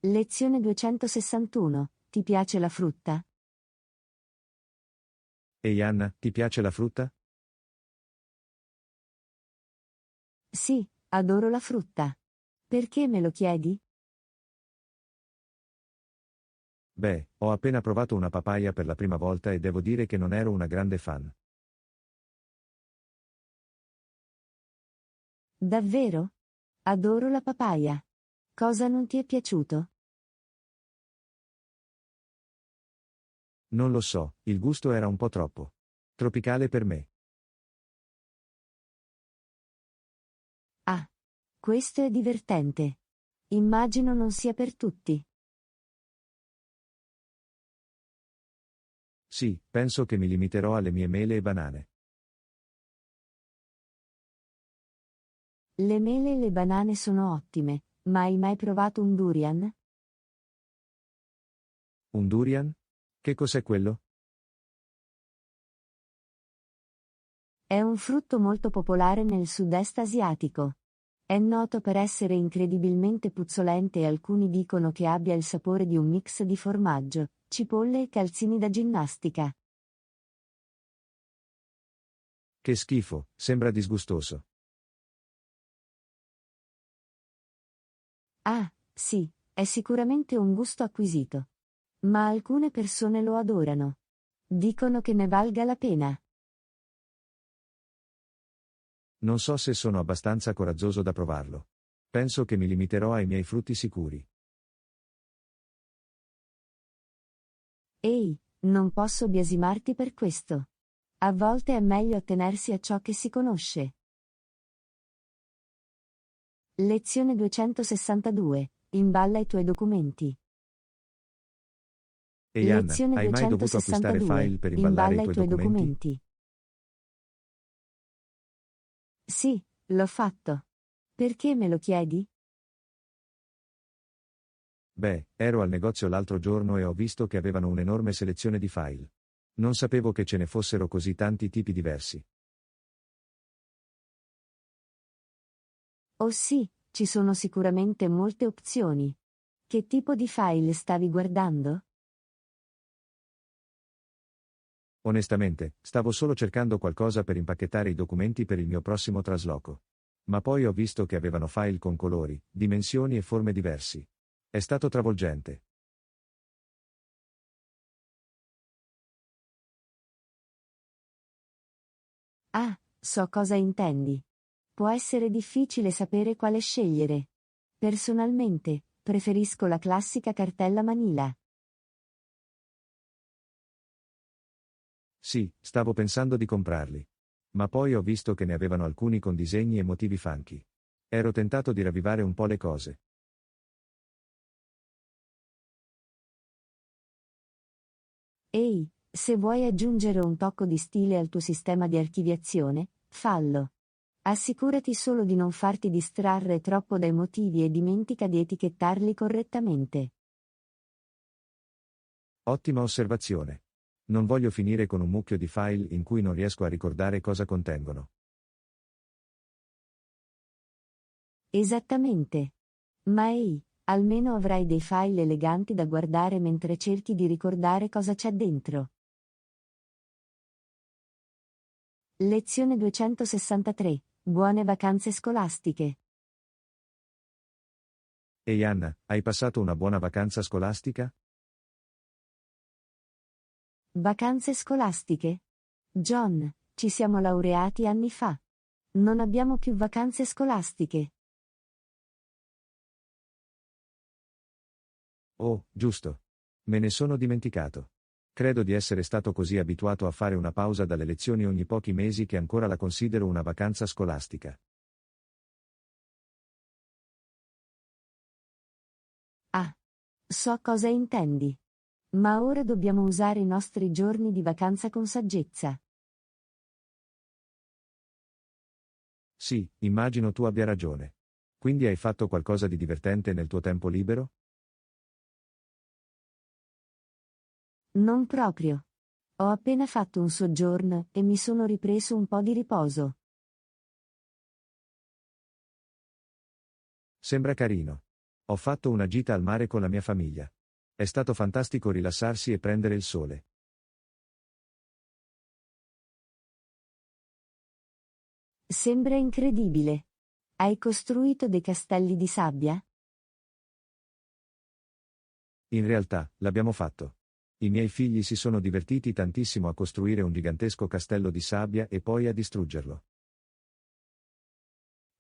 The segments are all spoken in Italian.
Lezione 261. Ti piace la frutta? Ehi Anna, ti piace la frutta? Sì, adoro la frutta. Perché me lo chiedi? Beh, ho appena provato una papaya per la prima volta e devo dire che non ero una grande fan. Davvero? Adoro la papaya. Cosa non ti è piaciuto? Non lo so, il gusto era un po' troppo tropicale per me. Ah, questo è divertente. Immagino non sia per tutti. Sì, penso che mi limiterò alle mie mele e banane. Le mele e le banane sono ottime, ma hai mai provato un durian? Un durian? Che cos'è quello? È un frutto molto popolare nel sud-est asiatico. È noto per essere incredibilmente puzzolente e alcuni dicono che abbia il sapore di un mix di formaggio, cipolle e calzini da ginnastica. Che schifo, sembra disgustoso. Ah, sì, è sicuramente un gusto acquisito. Ma alcune persone lo adorano. Dicono che ne valga la pena. Non so se sono abbastanza coraggioso da provarlo. Penso che mi limiterò ai miei frutti sicuri. Ehi, non posso biasimarti per questo. A volte è meglio attenersi a ciò che si conosce. Lezione 262. Imballa i tuoi documenti. Ehi Anna, Lezione hai mai dovuto acquistare 262. file per imballare i Imballa i tuoi tuoi documenti? documenti. Sì, l'ho fatto. Perché me lo chiedi? Beh, ero al negozio l'altro giorno e ho visto che avevano un'enorme selezione di file. Non sapevo che ce ne fossero così tanti tipi diversi. Oh sì, ci sono sicuramente molte opzioni. Che tipo di file stavi guardando? Onestamente, stavo solo cercando qualcosa per impacchettare i documenti per il mio prossimo trasloco. Ma poi ho visto che avevano file con colori, dimensioni e forme diversi. È stato travolgente. Ah, so cosa intendi. Può essere difficile sapere quale scegliere. Personalmente, preferisco la classica cartella manila. Sì, stavo pensando di comprarli. Ma poi ho visto che ne avevano alcuni con disegni e motivi funky. Ero tentato di ravvivare un po' le cose. Ehi, se vuoi aggiungere un tocco di stile al tuo sistema di archiviazione, fallo. Assicurati solo di non farti distrarre troppo dai motivi e dimentica di etichettarli correttamente. Ottima osservazione. Non voglio finire con un mucchio di file in cui non riesco a ricordare cosa contengono. Esattamente. Ma ehi, almeno avrai dei file eleganti da guardare mentre cerchi di ricordare cosa c'è dentro. Lezione 263. Buone vacanze scolastiche. Ehi Anna, hai passato una buona vacanza scolastica? Vacanze scolastiche? John, ci siamo laureati anni fa. Non abbiamo più vacanze scolastiche. Oh, giusto. Me ne sono dimenticato. Credo di essere stato così abituato a fare una pausa dalle lezioni ogni pochi mesi che ancora la considero una vacanza scolastica. Ah, so cosa intendi. Ma ora dobbiamo usare i nostri giorni di vacanza con saggezza. Sì, immagino tu abbia ragione. Quindi hai fatto qualcosa di divertente nel tuo tempo libero? Non proprio. Ho appena fatto un soggiorno e mi sono ripreso un po' di riposo. Sembra carino. Ho fatto una gita al mare con la mia famiglia. È stato fantastico rilassarsi e prendere il sole. Sembra incredibile. Hai costruito dei castelli di sabbia? In realtà, l'abbiamo fatto. I miei figli si sono divertiti tantissimo a costruire un gigantesco castello di sabbia e poi a distruggerlo.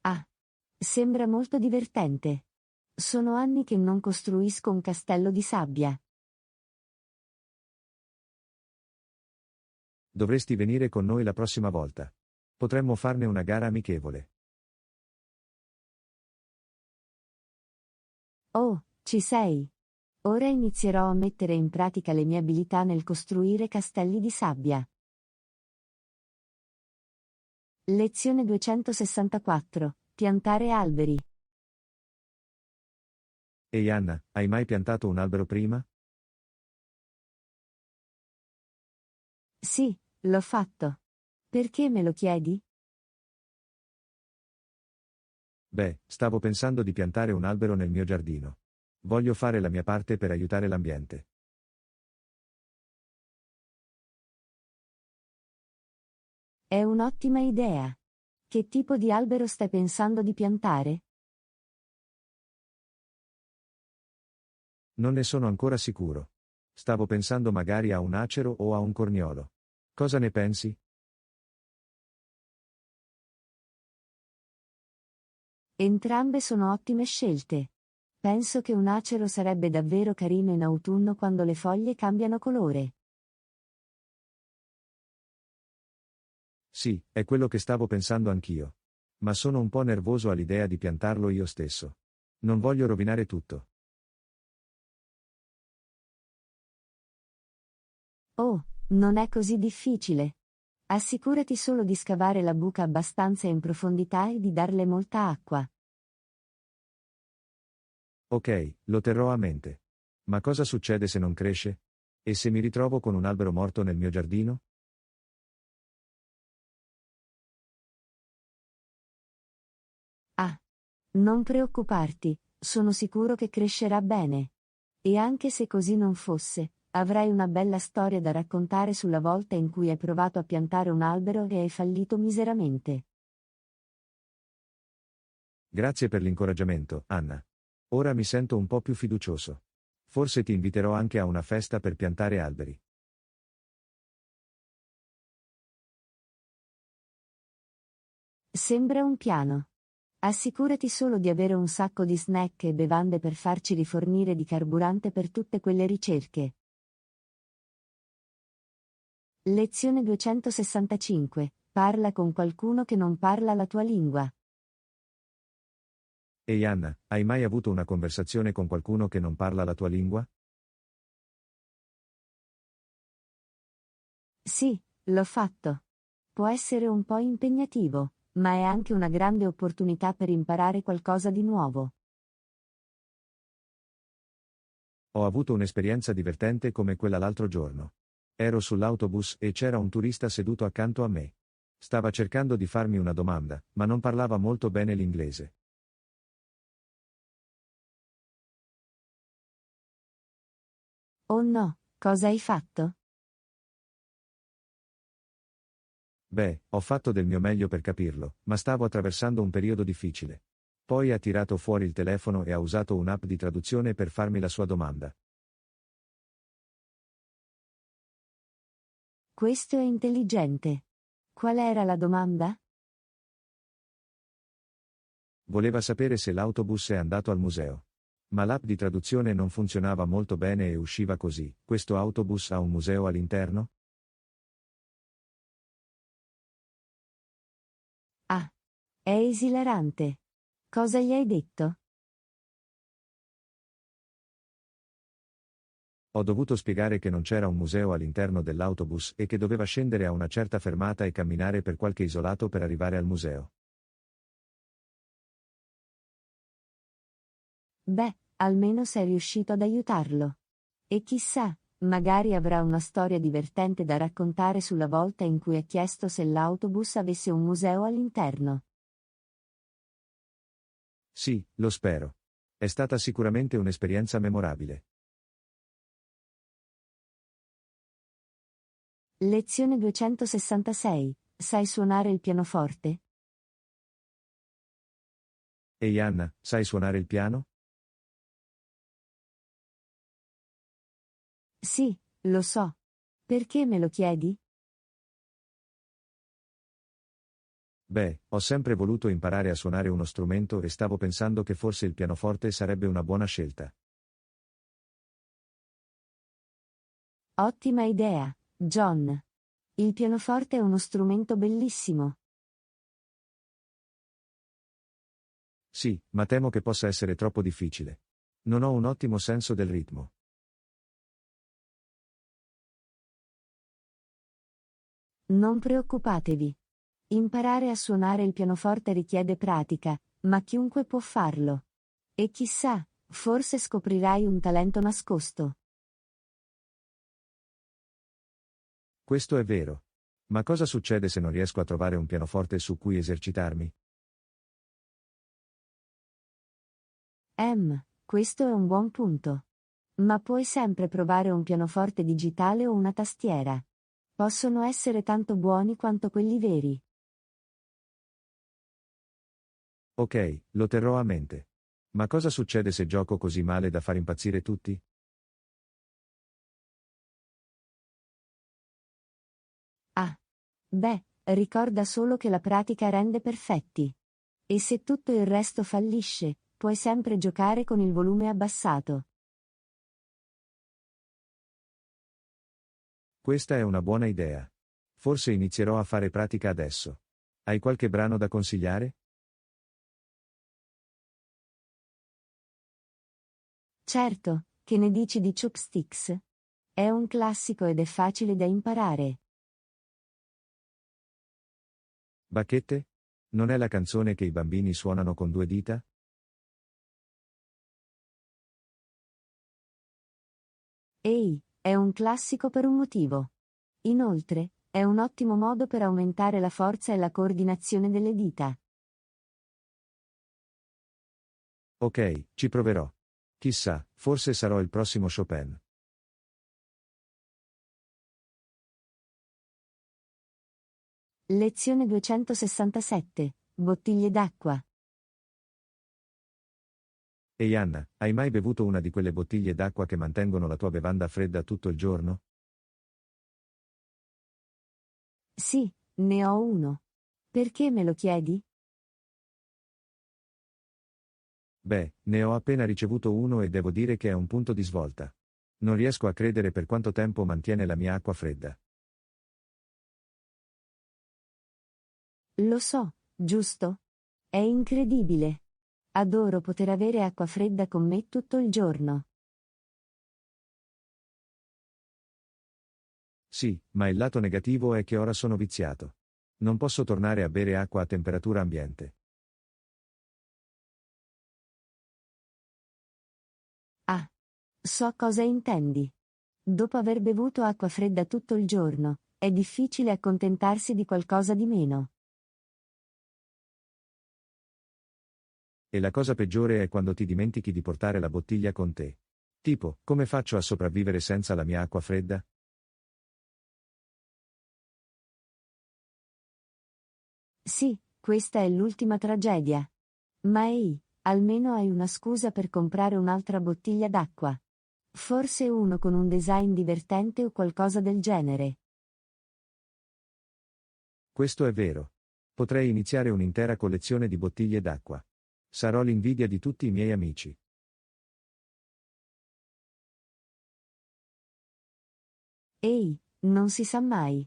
Ah, sembra molto divertente. Sono anni che non costruisco un castello di sabbia. Dovresti venire con noi la prossima volta. Potremmo farne una gara amichevole. Oh, ci sei! Ora inizierò a mettere in pratica le mie abilità nel costruire castelli di sabbia. Lezione 264. Piantare alberi. Ehi Anna, hai mai piantato un albero prima? Sì, l'ho fatto. Perché me lo chiedi? Beh, stavo pensando di piantare un albero nel mio giardino. Voglio fare la mia parte per aiutare l'ambiente. È un'ottima idea. Che tipo di albero stai pensando di piantare? Non ne sono ancora sicuro. Stavo pensando magari a un acero o a un corniolo. Cosa ne pensi? Entrambe sono ottime scelte. Penso che un acero sarebbe davvero carino in autunno quando le foglie cambiano colore. Sì, è quello che stavo pensando anch'io. Ma sono un po' nervoso all'idea di piantarlo io stesso. Non voglio rovinare tutto. Oh, non è così difficile. Assicurati solo di scavare la buca abbastanza in profondità e di darle molta acqua. Ok, lo terrò a mente. Ma cosa succede se non cresce? E se mi ritrovo con un albero morto nel mio giardino? Ah, non preoccuparti, sono sicuro che crescerà bene. E anche se così non fosse, avrai una bella storia da raccontare sulla volta in cui hai provato a piantare un albero e hai fallito miseramente. Grazie per l'incoraggiamento, Anna. Ora mi sento un po' più fiducioso. Forse ti inviterò anche a una festa per piantare alberi. Sembra un piano. Assicurati solo di avere un sacco di snack e bevande per farci rifornire di carburante per tutte quelle ricerche. Lezione 265. Parla con qualcuno che non parla la tua lingua. Ehi Anna, hai mai avuto una conversazione con qualcuno che non parla la tua lingua? Sì, l'ho fatto. Può essere un po' impegnativo, ma è anche una grande opportunità per imparare qualcosa di nuovo. Ho avuto un'esperienza divertente come quella l'altro giorno. Ero sull'autobus e c'era un turista seduto accanto a me. Stava cercando di farmi una domanda, ma non parlava molto bene l'inglese. Oh no, cosa hai fatto? Beh, ho fatto del mio meglio per capirlo, ma stavo attraversando un periodo difficile. Poi ha tirato fuori il telefono e ha usato un'app di traduzione per farmi la sua domanda. Questo è intelligente. Qual era la domanda? Voleva sapere se l'autobus è andato al museo. Ma l'app di traduzione non funzionava molto bene e usciva così: questo autobus ha un museo all'interno? Ah, è esilarante. Cosa gli hai detto? Ho dovuto spiegare che non c'era un museo all'interno dell'autobus e che doveva scendere a una certa fermata e camminare per qualche isolato per arrivare al museo. Beh, almeno sei riuscito ad aiutarlo. E chissà, magari avrà una storia divertente da raccontare sulla volta in cui ha chiesto se l'autobus avesse un museo all'interno. Sì, lo spero. È stata sicuramente un'esperienza memorabile. Lezione 266. Sai suonare il pianoforte? Ehi Anna, sai suonare il piano? Sì, lo so. Perché me lo chiedi? Beh, ho sempre voluto imparare a suonare uno strumento e stavo pensando che forse il pianoforte sarebbe una buona scelta. Ottima idea, John. Il pianoforte è uno strumento bellissimo. Sì, ma temo che possa essere troppo difficile. Non ho un ottimo senso del ritmo. Non preoccupatevi. Imparare a suonare il pianoforte richiede pratica, ma chiunque può farlo. E chissà, forse scoprirai un talento nascosto. Questo è vero. Ma cosa succede se non riesco a trovare un pianoforte su cui esercitarmi? Questo è un buon punto. Ma puoi sempre provare un pianoforte digitale o una tastiera. Possono essere tanto buoni quanto quelli veri. Ok, lo terrò a mente. Ma cosa succede se gioco così male da far impazzire tutti? Ah, beh, ricorda solo che la pratica rende perfetti. E se tutto il resto fallisce, puoi sempre giocare con il volume abbassato. Questa è una buona idea. Forse inizierò a fare pratica adesso. Hai qualche brano da consigliare? Certo, che ne dici di Chopsticks? È un classico ed è facile da imparare. Bacchette? Non è la canzone che i bambini suonano con due dita? Ehi, è un classico per un motivo. Inoltre, è un ottimo modo per aumentare la forza e la coordinazione delle dita. Ok, ci proverò. Chissà, forse sarò il prossimo Chopin. Lezione 267. Bottiglie d'acqua. Ehi Anna, hai mai bevuto una di quelle bottiglie d'acqua che mantengono la tua bevanda fredda tutto il giorno? Sì, ne ho uno. Perché me lo chiedi? Beh, ne ho appena ricevuto uno e devo dire che è un punto di svolta. Non riesco a credere per quanto tempo mantiene la mia acqua fredda. Lo so, giusto? È incredibile. Adoro poter avere acqua fredda con me tutto il giorno. Sì, ma il lato negativo è che ora sono viziato. Non posso tornare a bere acqua a temperatura ambiente. Ah, so cosa intendi. Dopo aver bevuto acqua fredda tutto il giorno, è difficile accontentarsi di qualcosa di meno. E la cosa peggiore è quando ti dimentichi di portare la bottiglia con te. Tipo, come faccio a sopravvivere senza la mia acqua fredda? Sì, questa è l'ultima tragedia. Ma ehi, almeno hai una scusa per comprare un'altra bottiglia d'acqua. Forse uno con un design divertente o qualcosa del genere. Questo è vero. Potrei iniziare un'intera collezione di bottiglie d'acqua. Sarò l'invidia di tutti i miei amici. Ehi, non si sa mai.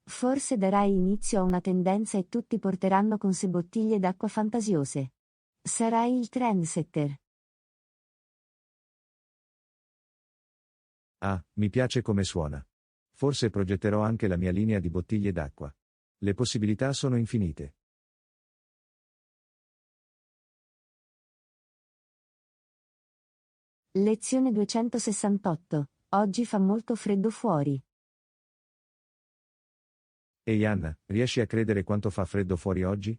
Forse darai inizio a una tendenza e tutti porteranno con sé bottiglie d'acqua fantasiose. Sarai il trendsetter. Ah, mi piace come suona. Forse progetterò anche la mia linea di bottiglie d'acqua. Le possibilità sono infinite. Lezione 268. Oggi fa molto freddo fuori. Ehi Anna, riesci a credere quanto fa freddo fuori oggi?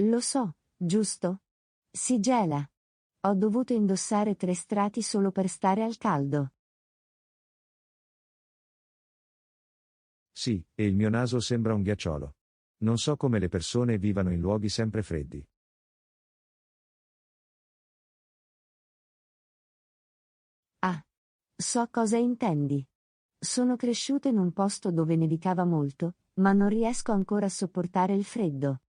Lo so, giusto? Si gela. Ho dovuto indossare 3 strati solo per stare al caldo. Sì, e il mio naso sembra un ghiacciolo. Non so come le persone vivano in luoghi sempre freddi. Ah, so cosa intendi. Sono cresciuto in un posto dove nevicava molto, ma non riesco ancora a sopportare il freddo.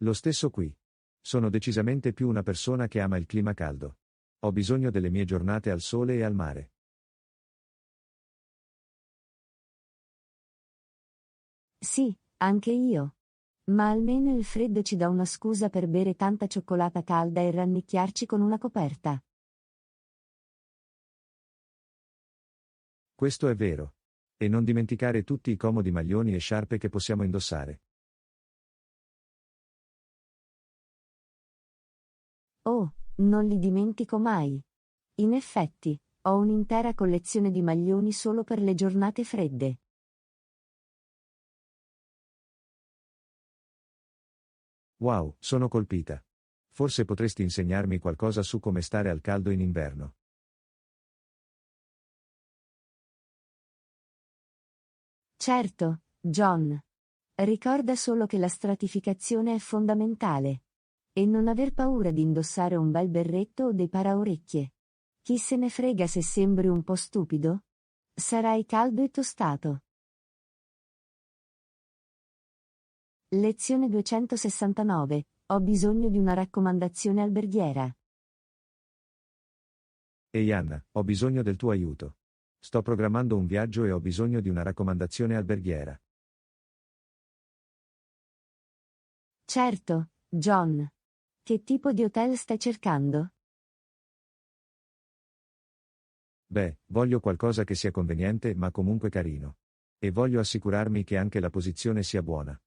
Lo stesso qui. Sono decisamente più una persona che ama il clima caldo. Ho bisogno delle mie giornate al sole e al mare. Sì, anche io. Ma almeno il freddo ci dà una scusa per bere tanta cioccolata calda e rannicchiarci con una coperta. Questo è vero. E non dimenticare tutti i comodi maglioni e sciarpe che possiamo indossare. Oh, non li dimentico mai. In effetti, ho un'intera collezione di maglioni solo per le giornate fredde. Wow, sono colpita. Forse potresti insegnarmi qualcosa su come stare al caldo in inverno. Certo, John. Ricorda solo che la stratificazione è fondamentale. E non aver paura di indossare un bel berretto o dei paraorecchie. Chi se ne frega se sembri un po' stupido? Sarai caldo e tostato. Lezione 269. Ho bisogno di una raccomandazione alberghiera. Ehi Anna, ho bisogno del tuo aiuto. Sto programmando un viaggio e ho bisogno di una raccomandazione alberghiera. Certo, John. Che tipo di hotel stai cercando? Beh, voglio qualcosa che sia conveniente ma comunque carino. E voglio assicurarmi che anche la posizione sia buona.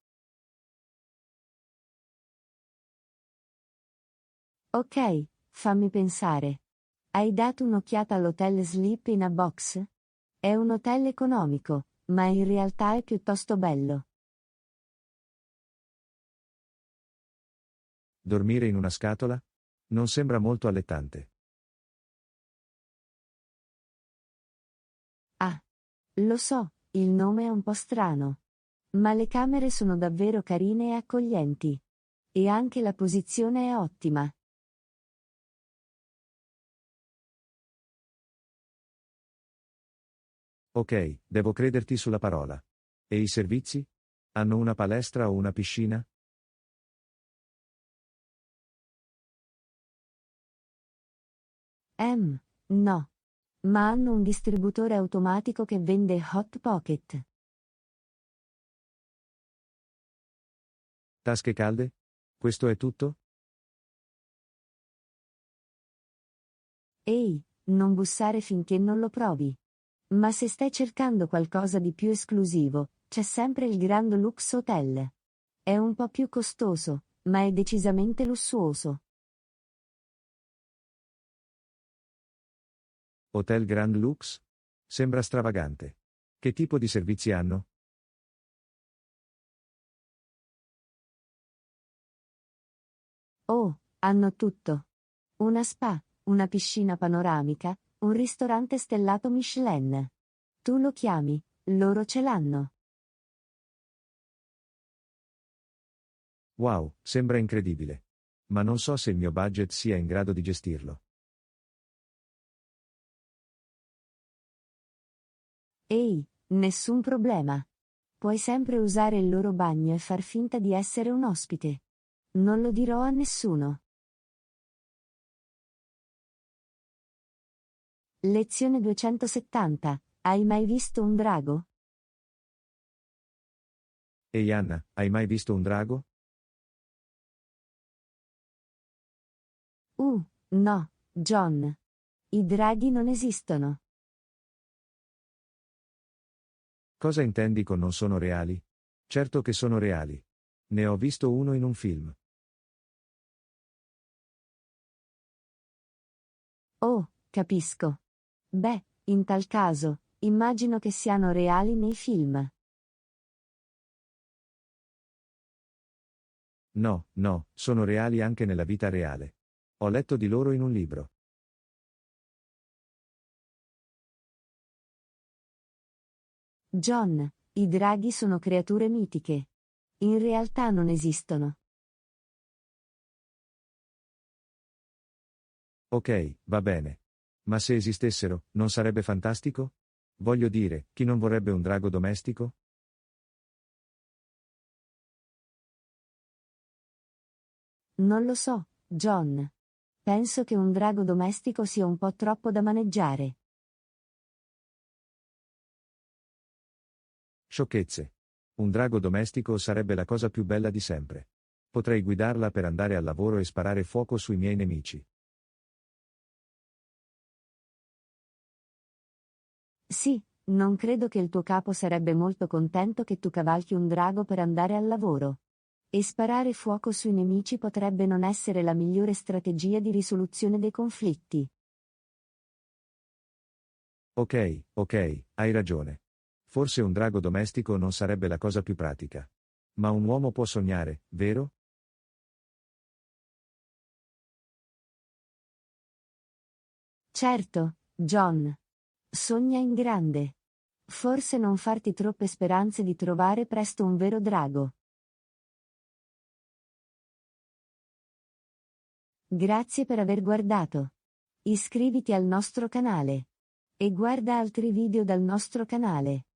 Ok, fammi pensare. Hai dato un'occhiata all'hotel Sleep in a Box? È un hotel economico, ma in realtà è piuttosto bello. Dormire in una scatola? Non sembra molto allettante. Ah, lo so, il nome è un po' strano. Ma le camere sono davvero carine e accoglienti. E anche la posizione è ottima. Ok, devo crederti sulla parola. E i servizi? Hanno una palestra o una piscina? No. Ma hanno un distributore automatico che vende Hot Pocket. Tasche calde? Questo è tutto? Ehi, non bussare finché non lo provi. Ma se stai cercando qualcosa di più esclusivo, c'è sempre il Grand Lux Hotel. È un po' più costoso, ma è decisamente lussuoso. Hotel Grand Lux? Sembra stravagante. Che tipo di servizi hanno? Oh, hanno tutto. Una spa, una piscina panoramica, un ristorante stellato Michelin. Tu lo chiami, loro ce l'hanno. Wow, sembra incredibile. Ma non so se il mio budget sia in grado di gestirlo. Ehi, nessun problema. Puoi sempre usare il loro bagno e far finta di essere un ospite. Non lo dirò a nessuno. Lezione 270. Hai mai visto un drago? Ehi Anna, hai mai visto un drago? No, John. I draghi non esistono. Cosa intendi con non sono reali? Certo che sono reali. Ne ho visto uno in un film. Oh, capisco. Beh, in tal caso, immagino che siano reali nei film. No, no, sono reali anche nella vita reale. Ho letto di loro in un libro. John, i draghi sono creature mitiche. In realtà non esistono. Ok, va bene. Ma se esistessero, non sarebbe fantastico? Voglio dire, chi non vorrebbe un drago domestico? Non lo so, John. Penso che un drago domestico sia un po' troppo da maneggiare. Sciocchezze. Un drago domestico sarebbe la cosa più bella di sempre. Potrei guidarla per andare al lavoro e sparare fuoco sui miei nemici. Sì, non credo che il tuo capo sarebbe molto contento che tu cavalchi un drago per andare al lavoro. E sparare fuoco sui nemici potrebbe non essere la migliore strategia di risoluzione dei conflitti. Ok, ok, hai ragione. Forse un drago domestico non sarebbe la cosa più pratica. Ma un uomo può sognare, vero? Certo, John. Sogna in grande. Forse non farti troppe speranze di trovare presto un vero drago. Grazie per aver guardato. Iscriviti al nostro canale. E guarda altri video dal nostro canale.